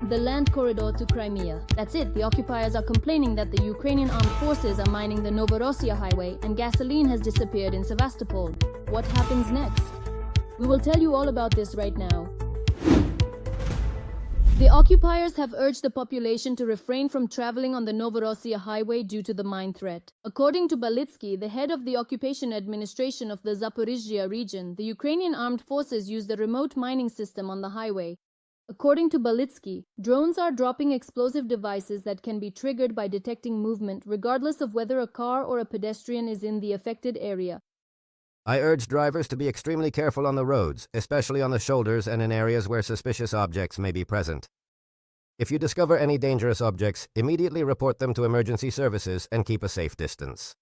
The land corridor to Crimea. That's it. The occupiers are complaining that the Ukrainian Armed Forces are mining the Novarosia highway and gasoline has disappeared in Sevastopol. What happens next? We will tell you all about this right now. The occupiers have urged the population to refrain from traveling on the Novarosia highway due to the mine threat. According to Balitsky, the head of the occupation administration of the Zaporizhzhia region, the Ukrainian Armed Forces use the remote mining system on the highway. According to Balitsky, drones are dropping explosive devices that can be triggered by detecting movement, regardless of whether a car or a pedestrian is in the affected area. I urge drivers to be extremely careful on the roads, especially on the shoulders and in areas where suspicious objects may be present. If you discover any dangerous objects, immediately report them to emergency services and keep a safe distance.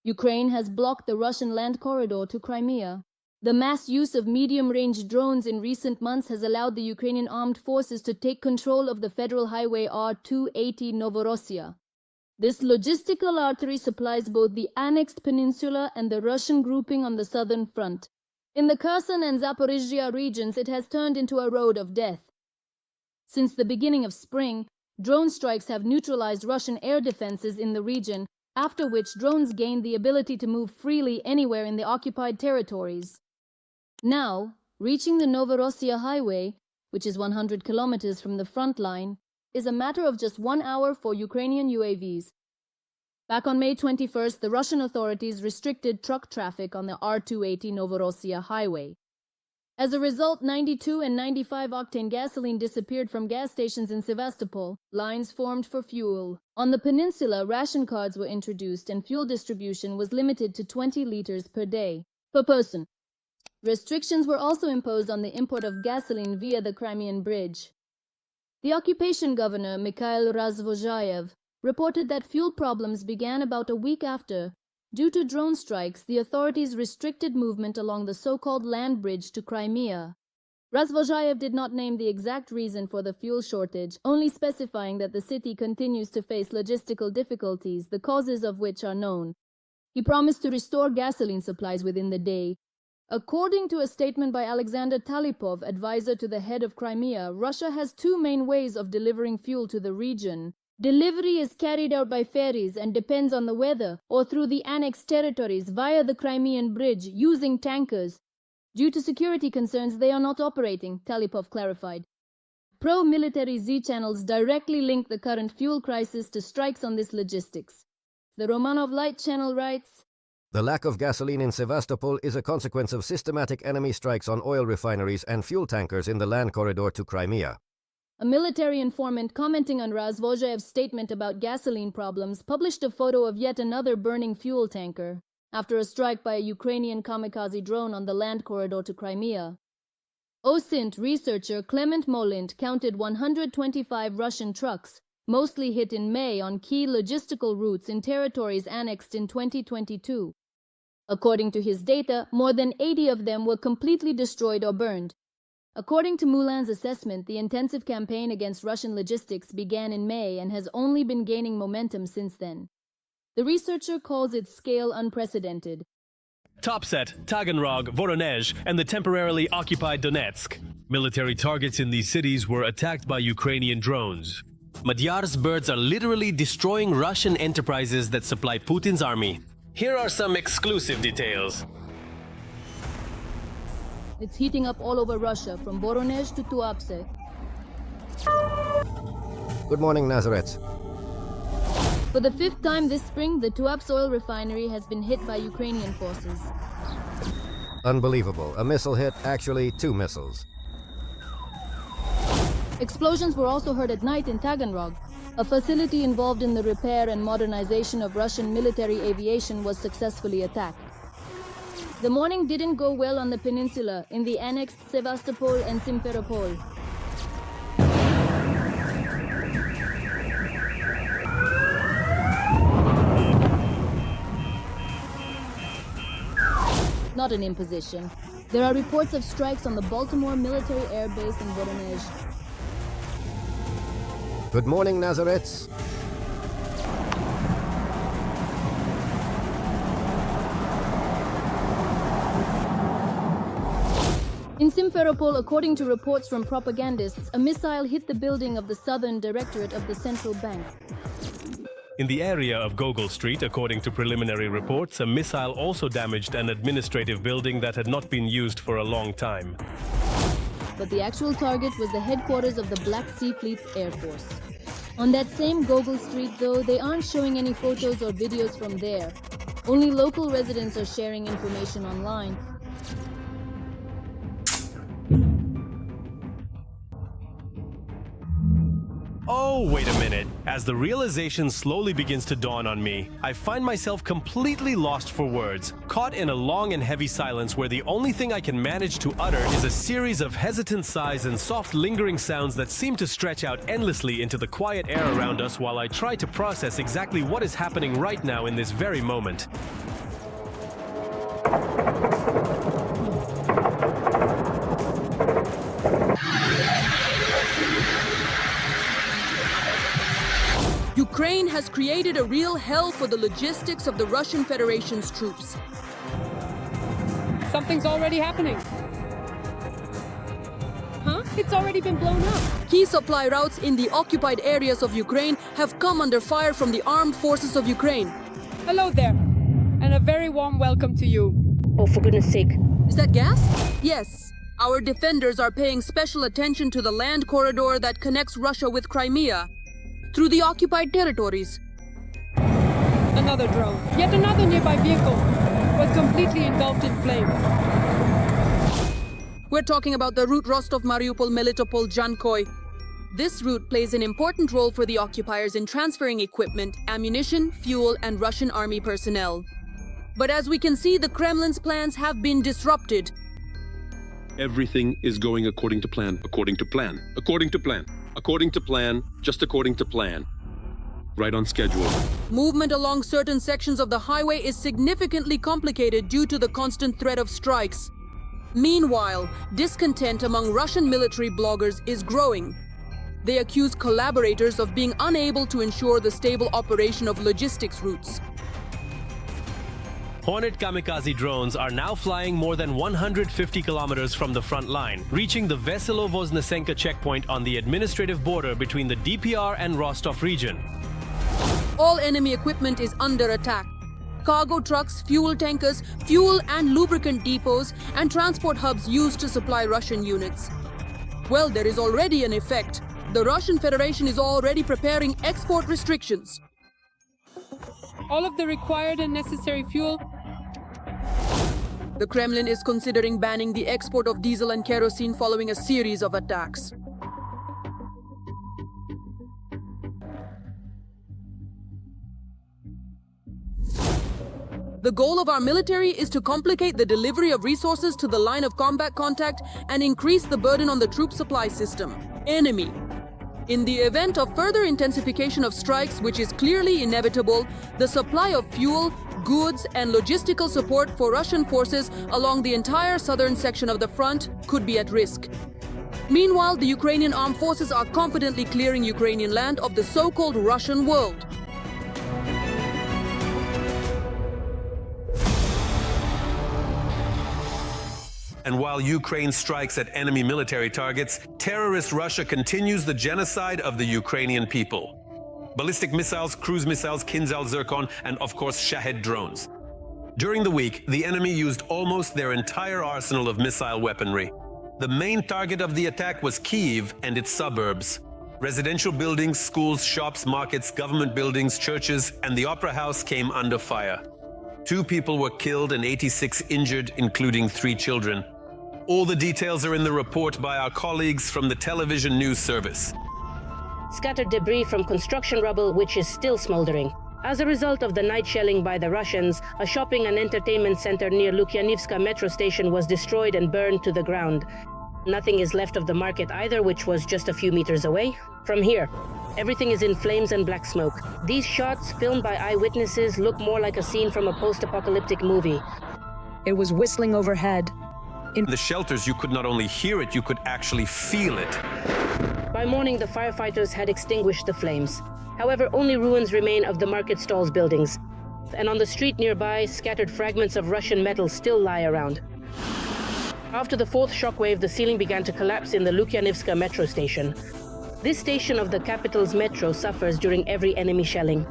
Ukraine has blocked the Russian land corridor to Crimea. The mass use of medium-range drones in recent months has allowed the Ukrainian Armed Forces to take control of the federal highway R280 Novarosia. This logistical artery supplies both the annexed peninsula and the Russian grouping on the southern front. In the Kherson and Zaporizhzhia regions, it has turned into a road of death. Since the beginning of spring, drone strikes have neutralized Russian air defenses in the region, after which drones gained the ability to move freely anywhere in the occupied territories. Now, reaching the Novarosia highway, which is 100 kilometers from the front line, is a matter of just 1 hour for Ukrainian UAVs. Back on May 21st, the Russian authorities restricted truck traffic on the R280 Novarosia highway. As a result, 92 and 95-octane gasoline disappeared from gas stations in Sevastopol. Lines formed for fuel. On the peninsula, ration cards were introduced and fuel distribution was limited to 20 liters per day, per person. Restrictions were also imposed on the import of gasoline via the Crimean Bridge. The occupation governor, Mikhail Razvozhayev, reported that fuel problems began about a week after. Due to drone strikes, the authorities restricted movement along the so-called land bridge to Crimea. Razvozhayev did not name the exact reason for the fuel shortage, only specifying that the city continues to face logistical difficulties, the causes of which are known. He promised to restore gasoline supplies within the day. According to a statement by Alexander Talipov, advisor to the head of Crimea, Russia has two main ways of delivering fuel to the region. Delivery is carried out by ferries and depends on the weather, or through the annexed territories via the Crimean Bridge using tankers. Due to security concerns, they are not operating, Talipov clarified. Pro-military Z channels directly link the current fuel crisis to strikes on this logistics. The Romanov Light channel writes, The lack of gasoline in Sevastopol is a consequence of systematic enemy strikes on oil refineries and fuel tankers in the land corridor to Crimea. A military informant commenting on Razvozhayev's statement about gasoline problems published a photo of yet another burning fuel tanker after a strike by a Ukrainian kamikaze drone on the land corridor to Crimea. OSINT researcher Clement Molint counted 125 Russian trucks, mostly hit in May on key logistical routes in territories annexed in 2022. According to his data, more than 80 of them were completely destroyed or burned. According to Moulin's assessment, the intensive campaign against Russian logistics began in May and has only been gaining momentum since then. The researcher calls its scale unprecedented. Tuapse, Taganrog, Voronezh, and the temporarily occupied Donetsk. Military targets in these cities were attacked by Ukrainian drones. Magyar's birds are literally destroying Russian enterprises that supply Putin's army. Here are some exclusive details. It's heating up all over Russia, from Voronezh to Tuapse. Good morning, Nazareth. For the fifth time this spring, the Tuapse oil refinery has been hit by Ukrainian forces. Unbelievable. A missile hit, actually 2 missiles. Explosions were also heard at night in Taganrog. A facility involved in the repair and modernization of Russian military aviation was successfully attacked. The morning didn't go well on the peninsula, in the annexed Sevastopol and Simferopol. Not an imposition. There are reports of strikes on the Baltimore military air base in Voronezh. Good morning, Nazareth. In Simferopol, according to reports from propagandists, a missile hit the building of the Southern Directorate of the Central Bank. In the area of Gogol Street, according to preliminary reports, a missile also damaged an administrative building that had not been used for a long time. But the actual target was the headquarters of the Black Sea Fleet's Air Force. On that same Gogol Street, though, they aren't showing any photos or videos from there. Only local residents are sharing information online. Oh, wait a minute. As the realization slowly begins to dawn on me, I find myself completely lost for words, caught in a long and heavy silence where the only thing I can manage to utter is a series of hesitant sighs and soft lingering sounds that seem to stretch out endlessly into the quiet air around us while I try to process exactly what is happening right now in this very moment. Ukraine has created a real hell for the logistics of the Russian Federation's troops. Something's already happening. Huh? It's already been blown up. Key supply routes in the occupied areas of Ukraine have come under fire from the armed forces of Ukraine. Hello there, and a very warm welcome to you. Oh, for goodness sake. Is that gas? Yes. Our defenders are paying special attention to the land corridor that connects Russia with Crimea through the occupied territories. Another drone. Yet another nearby vehicle was completely engulfed in flames. We're talking about the route Rostov-Mariupol-Melitopol-Jankoy. This route plays an important role for the occupiers in transferring equipment, ammunition, fuel, and Russian army personnel. But as we can see, the Kremlin's plans have been disrupted. Everything is going according to plan, according to plan, according to plan, according to plan, just according to plan. Right on schedule. Movement along certain sections of the highway is significantly complicated due to the constant threat of strikes. Meanwhile, discontent among Russian military bloggers is growing. They accuse collaborators of being unable to ensure the stable operation of logistics routes. Hornet kamikaze drones are now flying more than 150 kilometers from the front line, reaching the Veselo-Voznesenka checkpoint on the administrative border between the DPR and Rostov region. All enemy equipment is under attack. Cargo trucks, fuel tankers, fuel and lubricant depots, and transport hubs used to supply Russian units. Well, there is already an effect. The Russian Federation is already preparing export restrictions. All of the required and necessary fuel. The Kremlin is considering banning the export of diesel and kerosene following a series of attacks. The goal of our military is to complicate the delivery of resources to the line of combat contact and increase the burden on the troop supply system. Enemy. In the event of further intensification of strikes, which is clearly inevitable, the supply of fuel, goods, and logistical support for Russian forces along the entire southern section of the front could be at risk. Meanwhile, the Ukrainian Armed Forces are confidently clearing Ukrainian land of the so-called Russian world. And while Ukraine strikes at enemy military targets, terrorist Russia continues the genocide of the Ukrainian people. Ballistic missiles, cruise missiles, Kinzhal Zircon, and of course Shahed drones. During the week, the enemy used almost their entire arsenal of missile weaponry. The main target of the attack was Kiev and its suburbs. Residential buildings, schools, shops, markets, government buildings, churches, and the opera house came under fire. 2 people were killed and 86 injured, including 3 children. All the details are in the report by our colleagues from the television news service. Scattered debris from construction rubble, which is still smoldering. As a result of the night shelling by the Russians, a shopping and entertainment center near Lukyanivska metro station was destroyed and burned to the ground. Nothing is left of the market either, which was just a few meters away. From here, everything is in flames and black smoke. These shots, filmed by eyewitnesses, look more like a scene from a post-apocalyptic movie. It was whistling overhead. In the shelters, you could not only hear it, you could actually feel it. By morning, the firefighters had extinguished the flames. However, only ruins remain of the market stalls buildings. And on the street nearby, scattered fragments of Russian metal still lie around. After the fourth shockwave, the ceiling began to collapse in the Lukyanivska metro station. This station of the capital's metro suffers during every enemy shelling.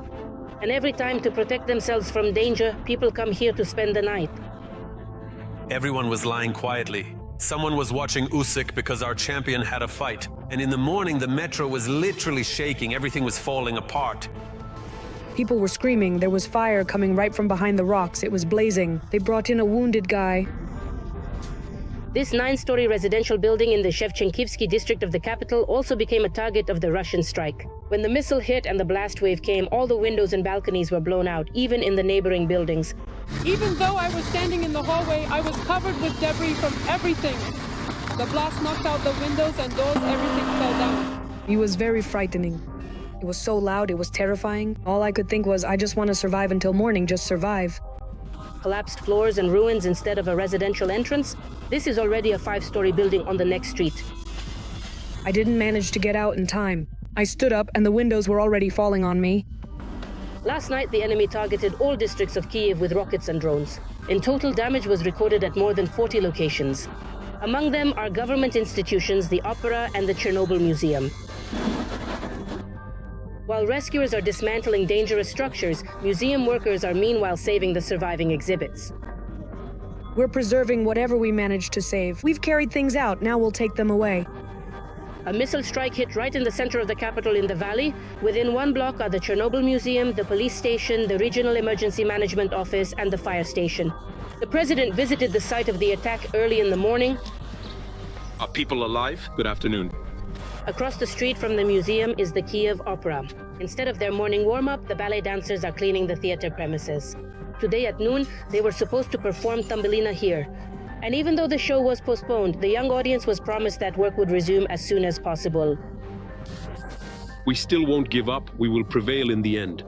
And every time, to protect themselves from danger, people come here to spend the night. Everyone was lying quietly. Someone was watching Usyk because our champion had a fight. And in the morning, the metro was literally shaking. Everything was falling apart. People were screaming. There was fire coming right from behind the rocks. It was blazing. They brought in a wounded guy. This 9-story residential building in the Shevchenkivsky district of the capital also became a target of the Russian strike. When the missile hit and the blast wave came, all the windows and balconies were blown out, even in the neighboring buildings. Even though I was standing in the hallway, I was covered with debris from everything. The blast knocked out the windows and doors, everything fell down. It was very frightening. It was so loud, it was terrifying. All I could think was, I just want to survive until morning, just survive. Collapsed floors and ruins instead of a residential entrance. This is already a 5-story building on the next street. I didn't manage to get out in time. I stood up and the windows were already falling on me. Last night, the enemy targeted all districts of Kiev with rockets and drones. In total, damage was recorded at more than 40 locations. Among them are government institutions, the opera, and the Chernobyl Museum. While rescuers are dismantling dangerous structures, museum workers are meanwhile saving the surviving exhibits. We're preserving whatever we managed to save. We've carried things out, now we'll take them away. A missile strike hit right in the center of the capital in the valley. Within 1 block are the Chernobyl Museum, the police station, the Regional Emergency Management Office, and the fire station. The president visited the site of the attack early in the morning. Are people alive? Good afternoon. Across the street from the museum is the Kiev Opera. Instead of their morning warm-up, the ballet dancers are cleaning the theater premises. Today at noon, they were supposed to perform Tambelina here. And even though the show was postponed, the young audience was promised that work would resume as soon as possible. We still won't give up. We will prevail in the end.